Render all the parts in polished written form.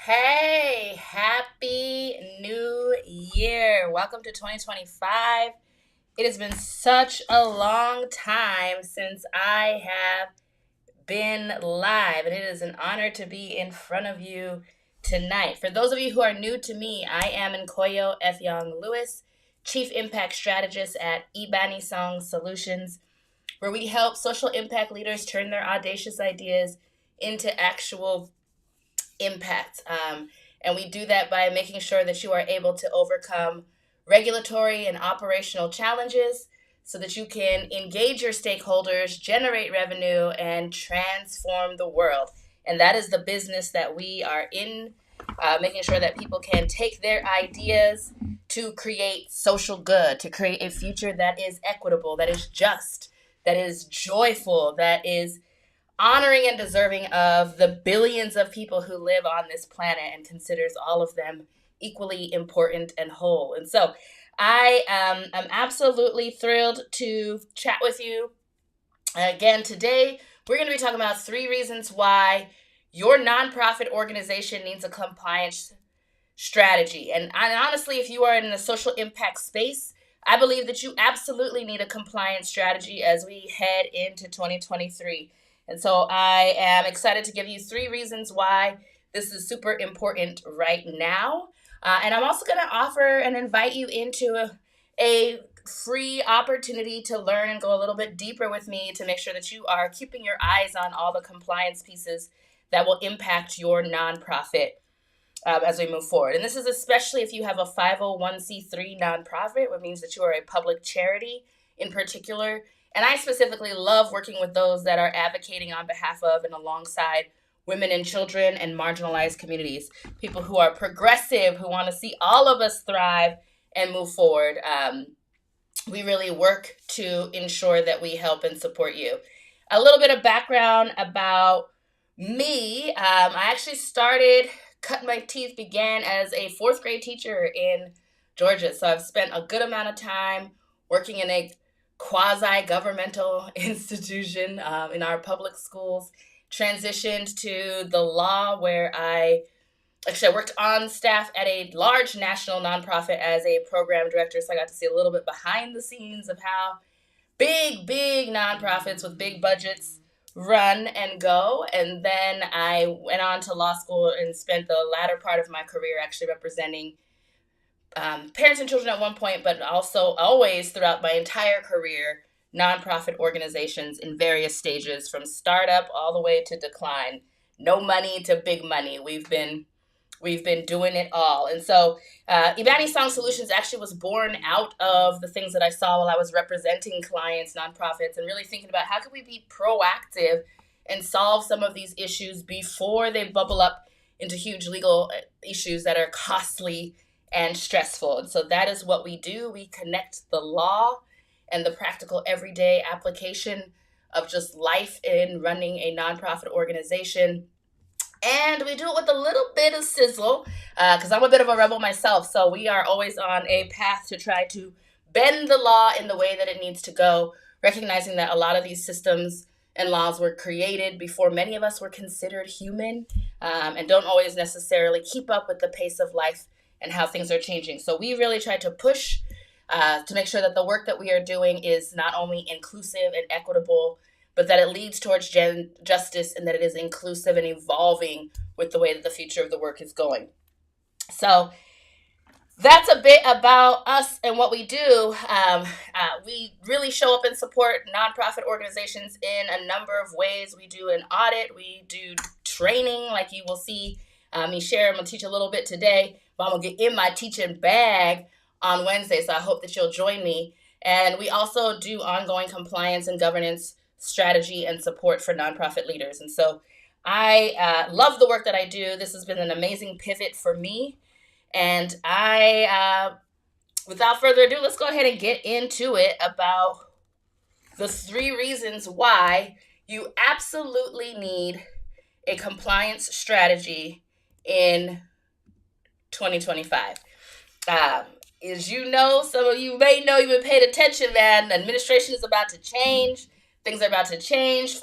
Hey, happy new year. Welcome to 2025. It has been such a long time since I have been live, and it is an honor to be in front of you tonight. For those of you who are new to me, I am Nkoyo Efyong Lewis, Chief Impact Strategist at Ibani Song Solutions, where we help social impact leaders turn their audacious ideas into actual impact. And we do that by making sure that you are able to overcome regulatory and operational challenges so that you can engage your stakeholders, generate revenue, and transform the world. And that is the business that we are in, making sure that people can take their ideas to create social good, to create a future that is equitable, that is just, that is joyful, that is honoring and deserving of the billions of people who live on this planet and considers all of them equally important and whole. And so I'm absolutely thrilled to chat with you again today. We're going to be talking about 3 reasons why your nonprofit organization needs a compliance strategy. And honestly, if you are in the social impact space, I believe that you absolutely need a compliance strategy as we head into 2023. And so I am excited to give you 3 reasons why this is super important right now. And I'm also going to offer and invite you into a free opportunity to learn and go a little bit deeper with me to make sure that you are keeping your eyes on all the compliance pieces that will impact your nonprofit as we move forward. And this is especially if you have a 501c3 nonprofit, which means that you are a public charity in particular. And I specifically love working with those that are advocating on behalf of and alongside women and children and marginalized communities, people who are progressive, who want to see all of us thrive and move forward. We really work to ensure that we help and support you. A little bit of background about me. I actually cut my teeth, began as a fourth grade teacher in Georgia. So I've spent a good amount of time working in a quasi-governmental institution in our public schools, transitioned to the law where I worked on staff at a large national nonprofit as a program director. So I got to see a little bit behind the scenes of how big nonprofits with big budgets run and go. And then I went on to law school and spent the latter part of my career actually representing parents and children at one point, but also always throughout my entire career, nonprofit organizations in various stages from startup all the way to decline. No money to big money. We've been doing it all. And so Ibani Song Solutions actually was born out of the things that I saw while I was representing clients, nonprofits, and really thinking about how could we be proactive and solve some of these issues before they bubble up into huge legal issues that are costly and stressful. And so that is what we do. We connect the law and the practical everyday application of just life in running a nonprofit organization. And we do it with a little bit of sizzle because I'm a bit of a rebel myself. So we are always on a path to try to bend the law in the way that it needs to go, recognizing that a lot of these systems and laws were created before many of us were considered human and don't always necessarily keep up with the pace of life and how things are changing. So we really try to push to make sure that the work that we are doing is not only inclusive and equitable, but that it leads towards justice and that it is inclusive and evolving with the way that the future of the work is going. So that's a bit about us and what we do. We really show up and support nonprofit organizations in a number of ways. We do an audit, we do training, like you will see me share. I'm going to teach a little bit today, but I'm going to get in my teaching bag on Wednesday, so I hope that you'll join me. And we also do ongoing compliance and governance strategy and support for nonprofit leaders. And so I love the work that I do. This has been an amazing pivot for me. And without further ado, let's go ahead and get into it about the 3 reasons why you absolutely need a compliance strategy in 2025. As you know, some of you may know, you've been paying attention, man. The administration is about to change. Things are about to change.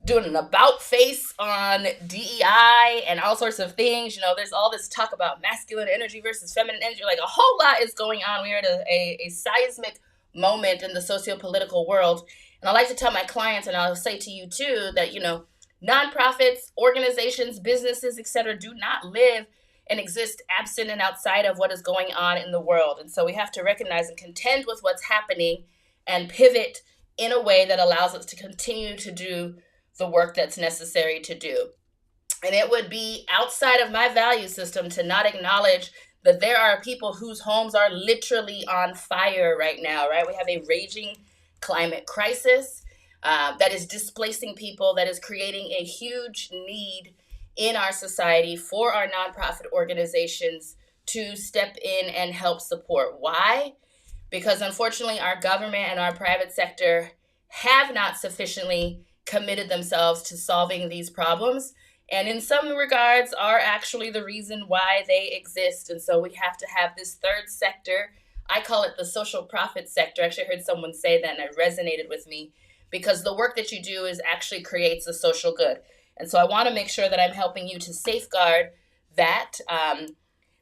doing an about face on DEI and all sorts of things. There's all this talk about masculine energy versus feminine energy. Like, a whole lot is going on. We are at a seismic moment in the socio-political world. And I like to tell my clients, and I'll say to you too, that, nonprofits, organizations, businesses, etc., do not live and exist absent and outside of what is going on in the world. And so we have to recognize and contend with what's happening and pivot in a way that allows us to continue to do the work that's necessary to do. And it would be outside of my value system to not acknowledge that there are people whose homes are literally on fire right now, right? We have a raging climate crisis that is displacing people, that is creating a huge need in our society for our nonprofit organizations to step in and help support. Why? Because unfortunately, our government and our private sector have not sufficiently committed themselves to solving these problems, and in some regards are actually the reason why they exist. And so we have to have this third sector. I call it the social profit sector. Actually, I heard someone say that and it resonated with me, because the work that you do is actually creates a social good. And so I want to make sure that I'm helping you to safeguard that,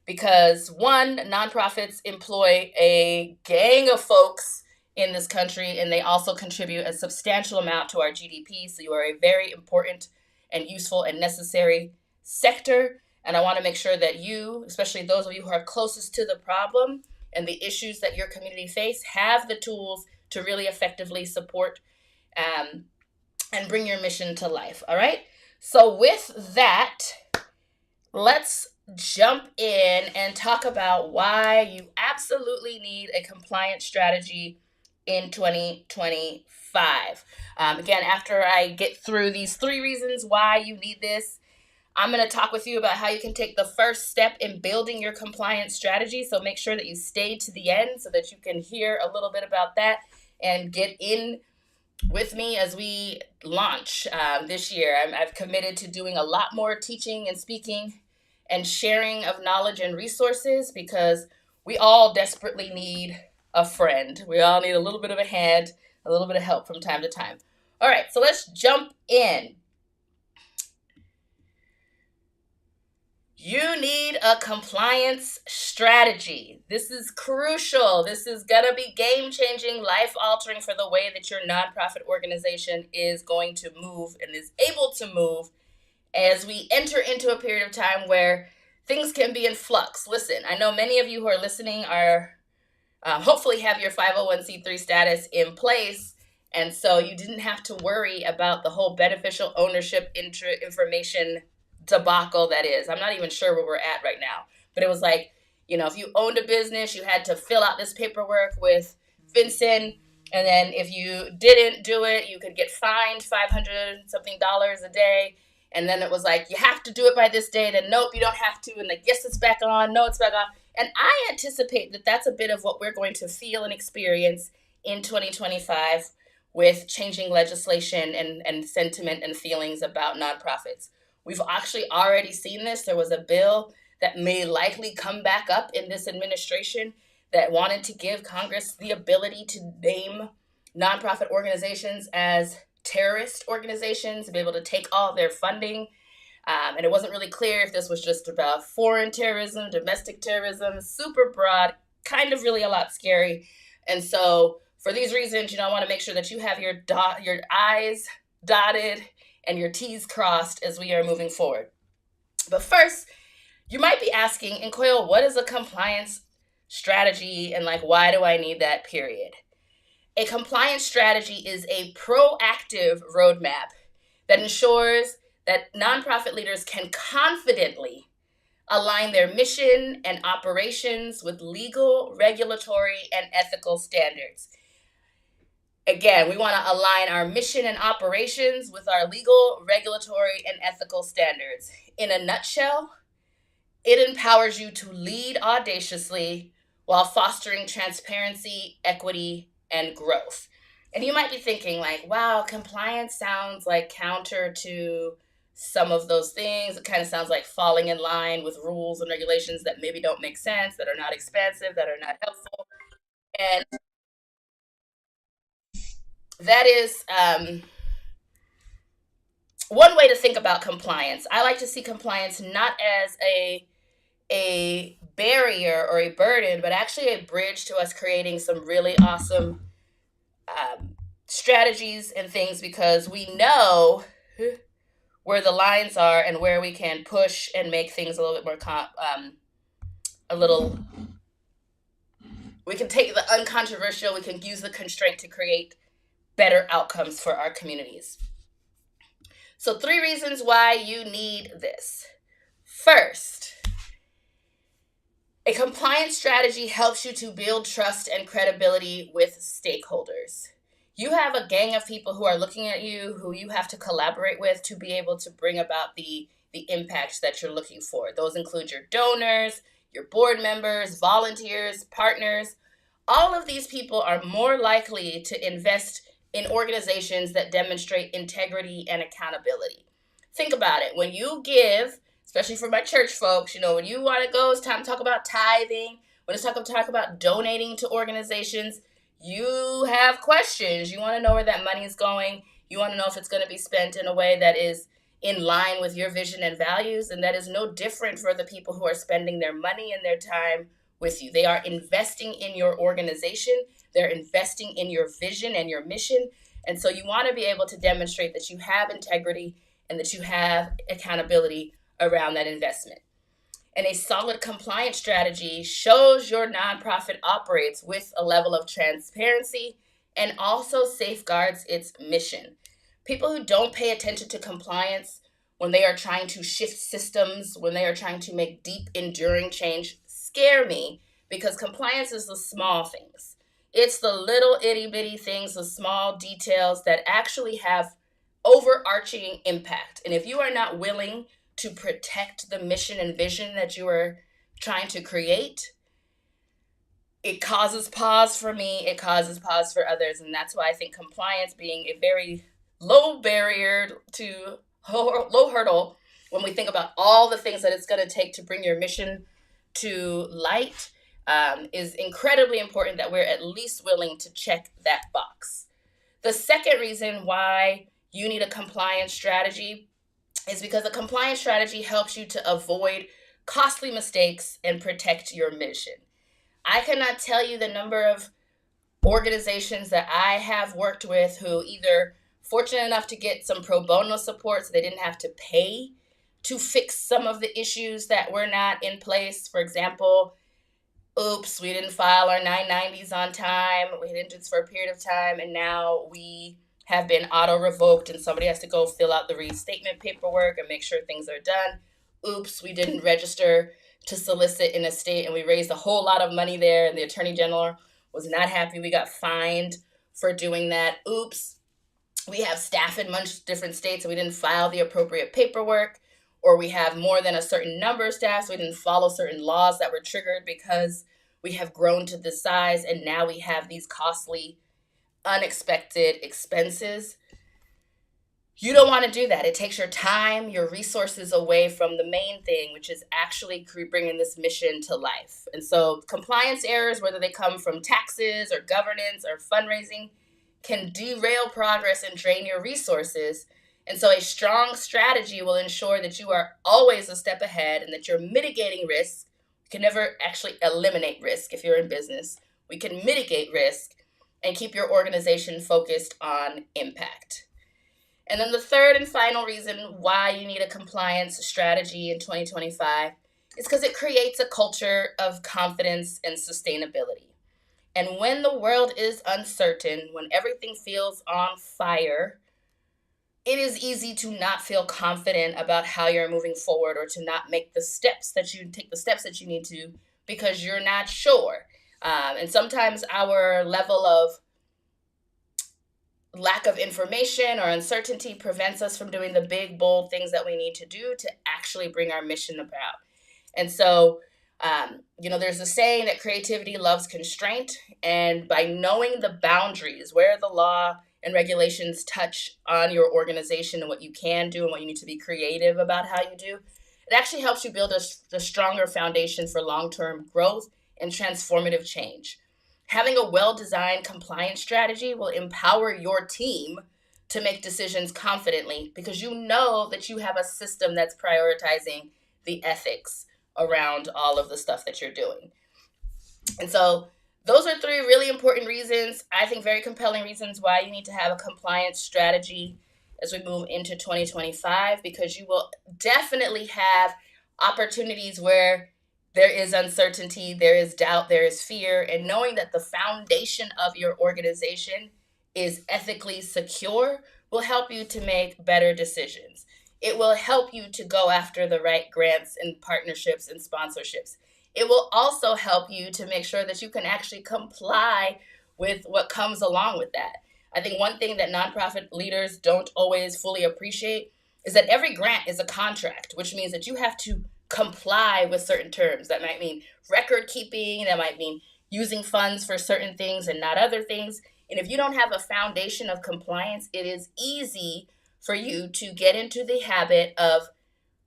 because one, nonprofits employ a gang of folks in this country, and they also contribute a substantial amount to our GDP. So you are a very important and useful and necessary sector. And I want to make sure that you, especially those of you who are closest to the problem and the issues that your community face, have the tools to really effectively support and bring your mission to life. All right. So with that, let's jump in and talk about why you absolutely need a compliance strategy in 2025. Again, after I get through these 3 reasons why you need this, I'm going to talk with you about how you can take the first step in building your compliance strategy. So make sure that you stay to the end so that you can hear a little bit about that and get in with me as we launch this year. I've committed to doing a lot more teaching and speaking and sharing of knowledge and resources, because we all desperately need a friend. We all need a little bit of a hand, a little bit of help from time to time. All right, so let's jump in. You need a compliance strategy. This is crucial. This is going to be game-changing, life-altering for the way that your nonprofit organization is going to move and is able to move as we enter into a period of time where things can be in flux. Listen, I know many of you who are listening are hopefully have your 501c3 status in place, and so you didn't have to worry about the whole beneficial ownership information debacle that is. I'm not even sure where we're at right now, but it was like, if you owned a business, you had to fill out this paperwork with FinCEN, and then if you didn't do it, you could get fined $500 something a day. And then it was like, you have to do it by this date, and nope, you don't have to, and like, yes, it's back on, no, it's back on. And I anticipate that that's a bit of what we're going to feel and experience in 2025 with changing legislation and sentiment and feelings about nonprofits. We've actually already seen this. There was a bill that may likely come back up in this administration that wanted to give Congress the ability to name nonprofit organizations as terrorist organizations, to be able to take all their funding. And it wasn't really clear if this was just about foreign terrorism, domestic terrorism, super broad, kind of really a lot scary. And so for these reasons, I want to make sure that you have your I's dotted and your T's crossed as we are moving forward. But first, you might be asking, and Coyle, what is a compliance strategy, and why do I need that, period? A compliance strategy is a proactive roadmap that ensures that nonprofit leaders can confidently align their mission and operations with legal, regulatory, and ethical standards. Again, we want to align our mission and operations with our legal, regulatory, and ethical standards. In a nutshell, it empowers you to lead audaciously while fostering transparency, equity, and growth. And you might be thinking wow, compliance sounds like counter to some of those things. It kind of sounds like falling in line with rules and regulations that maybe don't make sense, that are not expansive, that are not helpful. And that is one way to think about compliance, I like to see compliance not as a barrier or a burden, but actually a bridge to us creating some really awesome strategies and things, because we know where the lines are and where we can push and make things a little bit more a little, we can take the uncontroversial, we can use the constraint to create better outcomes for our communities. So 3 reasons why you need this. First, a compliance strategy helps you to build trust and credibility with stakeholders. You have a gang of people who are looking at you, who you have to collaborate with to be able to bring about the impacts that you're looking for. Those include your donors, your board members, volunteers, partners. All of these people are more likely to invest in organizations that demonstrate integrity and accountability. Think about it. When you give, especially for my church folks, when you want to go, it's time to talk about tithing. When it's time to talk about donating to organizations, you have questions. You want to know where that money is going. You want to know if it's going to be spent in a way that is in line with your vision and values. And that is no different for the people who are spending their money and their time with you. They are investing in your organization. They're investing in your vision and your mission. And so you want to be able to demonstrate that you have integrity and that you have accountability around that investment. And a solid compliance strategy shows your nonprofit operates with a level of transparency and also safeguards its mission. People who don't pay attention to compliance when they are trying to shift systems, when they are trying to make deep, enduring change, scare me, because compliance is the small things. It's the little itty bitty things, the small details that actually have overarching impact. And if you are not willing to protect the mission and vision that you are trying to create, it causes pause for me, it causes pause for others. And that's why I think compliance being a very low barrier to low hurdle, when we think about all the things that it's going to take to bring your mission to light, is incredibly important that we're at least willing to check that box. The second reason why you need a compliance strategy is because a compliance strategy helps you to avoid costly mistakes and protect your mission. I cannot tell you the number of organizations that I have worked with who either fortunate enough to get some pro bono support so they didn't have to pay to fix some of the issues that were not in place. For example, oops, we didn't file our 990s on time. We didn't do this for a period of time, and now we have been auto-revoked, and somebody has to go fill out the restatement paperwork and make sure things are done. Oops, we didn't register to solicit in a state, and we raised a whole lot of money there, and the Attorney General was not happy. We got fined for doing that. Oops, we have staff in much different states, and we didn't file the appropriate paperwork, or we have more than a certain number of staff, so we didn't follow certain laws that were triggered because we have grown to this size, and now we have these costly, unexpected expenses. You don't want to do that. It takes your time, your resources away from the main thing, which is actually bringing this mission to life. And so compliance errors, whether they come from taxes or governance or fundraising, can derail progress and drain your resources. And so a strong strategy will ensure that you are always a step ahead and that you're mitigating risk. You can never actually eliminate risk if you're in business. We can mitigate risk and keep your organization focused on impact. And then the third and final reason why you need a compliance strategy in 2025 is because it creates a culture of confidence and sustainability. And when the world is uncertain, when everything feels on fire, it is easy to not feel confident about how you're moving forward, or to not make the steps that you need to, because you're not sure. And sometimes our level of lack of information or uncertainty prevents us from doing the big, bold things that we need to do to actually bring our mission about. And so, there's a saying that creativity loves constraint. And by knowing the boundaries, where the law and regulations touch on your organization and what you can do and what you need to be creative about how you do, it actually helps you build a stronger foundation for long-term growth and transformative change. Having a well-designed compliance strategy will empower your team to make decisions confidently because you know that you have a system that's prioritizing the ethics around all of the stuff that you're doing. And so those are three really important reasons, I think very compelling reasons why you need to have a compliance strategy as we move into 2025, because you will definitely have opportunities where there is uncertainty, there is doubt, there is fear, and knowing that the foundation of your organization is ethically secure will help you to make better decisions. It will help you to go after the right grants and partnerships and sponsorships. It will also help you to make sure that you can actually comply with what comes along with that. I think one thing that nonprofit leaders don't always fully appreciate is that every grant is a contract, which means that you have to comply with certain terms. That might mean record keeping, that might mean using funds for certain things and not other things. And if you don't have a foundation of compliance, it is easy for you to get into the habit of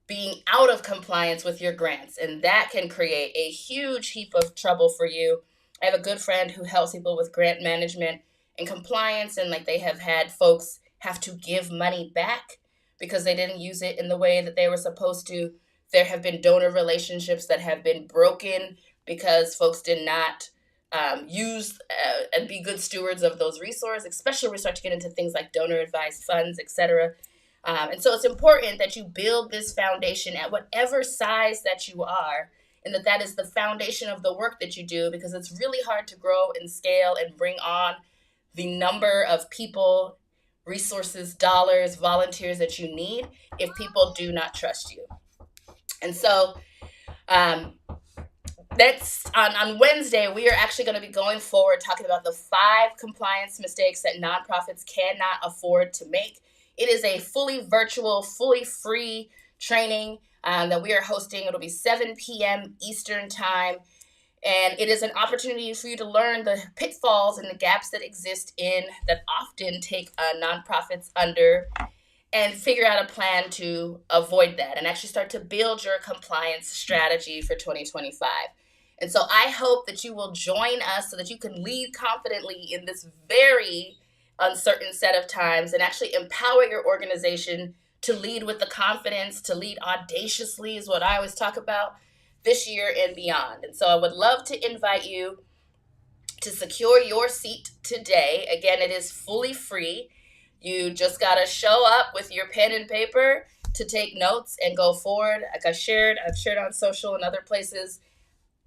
being out of compliance with your grants. And that can create a huge heap of trouble for you. I have a good friend who helps people with grant management and compliance, and like they have had folks have to give money back because they didn't use it in the way that they were supposed to. There have been donor relationships that have been broken because folks did not use and be good stewards of those resources, especially when we start to get into things like donor advised funds, etc. And so it's important that you build this foundation at whatever size that you are, and that is the foundation of the work that you do, because it's really hard to grow and scale and bring on the number of people, resources, dollars, volunteers that you need if people do not trust you. And so next on Wednesday, we are actually going to be going forward talking about the 5 compliance mistakes that nonprofits cannot afford to make. It is a fully virtual, fully free training that we are hosting. It'll be 7 p.m. Eastern time. And it is an opportunity for you to learn the pitfalls and the gaps that exist that often take nonprofits under, and figure out a plan to avoid that and actually start to build your compliance strategy for 2025. And so I hope that you will join us so that you can lead confidently in this very uncertain set of times and actually empower your organization to lead with the confidence, to lead audaciously is what I always talk about this year and beyond. And so I would love to invite you to secure your seat today. Again, it is fully free. You just got to show up with your pen and paper to take notes and go forward. Like I've shared on social and other places.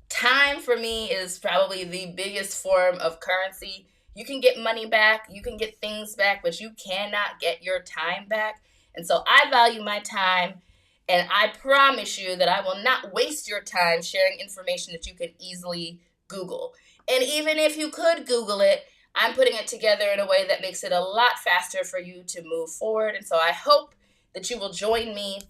Time for me is probably the biggest form of currency. You can get money back, you can get things back, but you cannot get your time back. And so I value my time, and I promise you that I will not waste your time sharing information that you can easily Google. And even if you could Google it, I'm putting it together in a way that makes it a lot faster for you to move forward. And so I hope that you will join me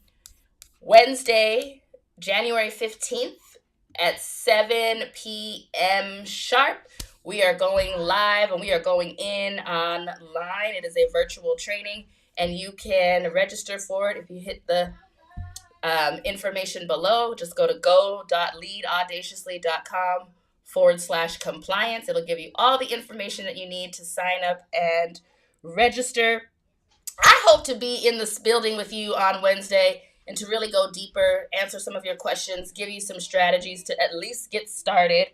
Wednesday, January 15th at 7 p.m. sharp. We are going live and we are going in online. It is a virtual training, and you can register for it if you hit the information below. Just go to go.leadaudaciously.com/compliance. It'll give you all the information that you need to sign up and register. I hope to be in this building with you on Wednesday and to really go deeper, answer some of your questions, give you some strategies to at least get started.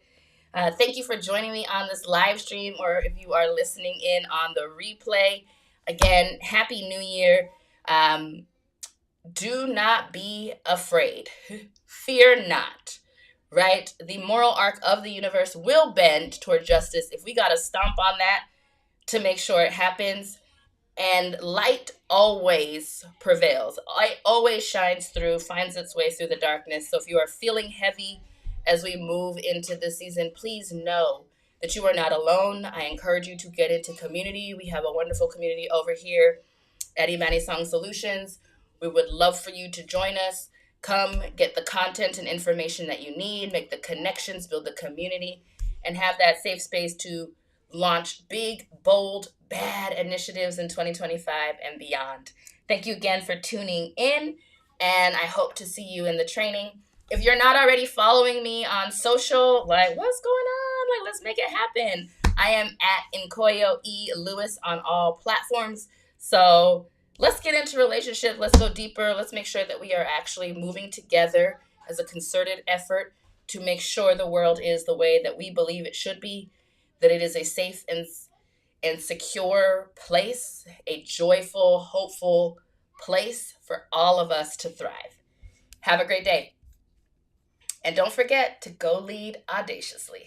Thank you for joining me on this live stream, or if you are listening in on the replay. Again, Happy New Year. Do not be afraid. Fear not, right? The moral arc of the universe will bend toward justice if we got to stomp on that to make sure it happens. And light always prevails. Light always shines through, finds its way through the darkness. So if you are feeling heavy as we move into this season, please know that you are not alone. I encourage you to get into community. We have a wonderful community over here at Imani Song Solutions. We would love for you to join us. Come get the content and information that you need, make the connections, build the community, and have that safe space to launch big, bold, bad initiatives in 2025 and beyond. Thank you again for tuning in, and I hope to see you in the training. If you're not already following me on social, like, what's going on? Like, let's make it happen. I am at Nkoyo E. Lewis on all platforms. So let's get into relationship. Let's go deeper. Let's make sure that we are actually moving together as a concerted effort to make sure the world is the way that we believe it should be, that it is a safe and secure place, a joyful, hopeful place for all of us to thrive. Have a great day. And don't forget to go lead audaciously.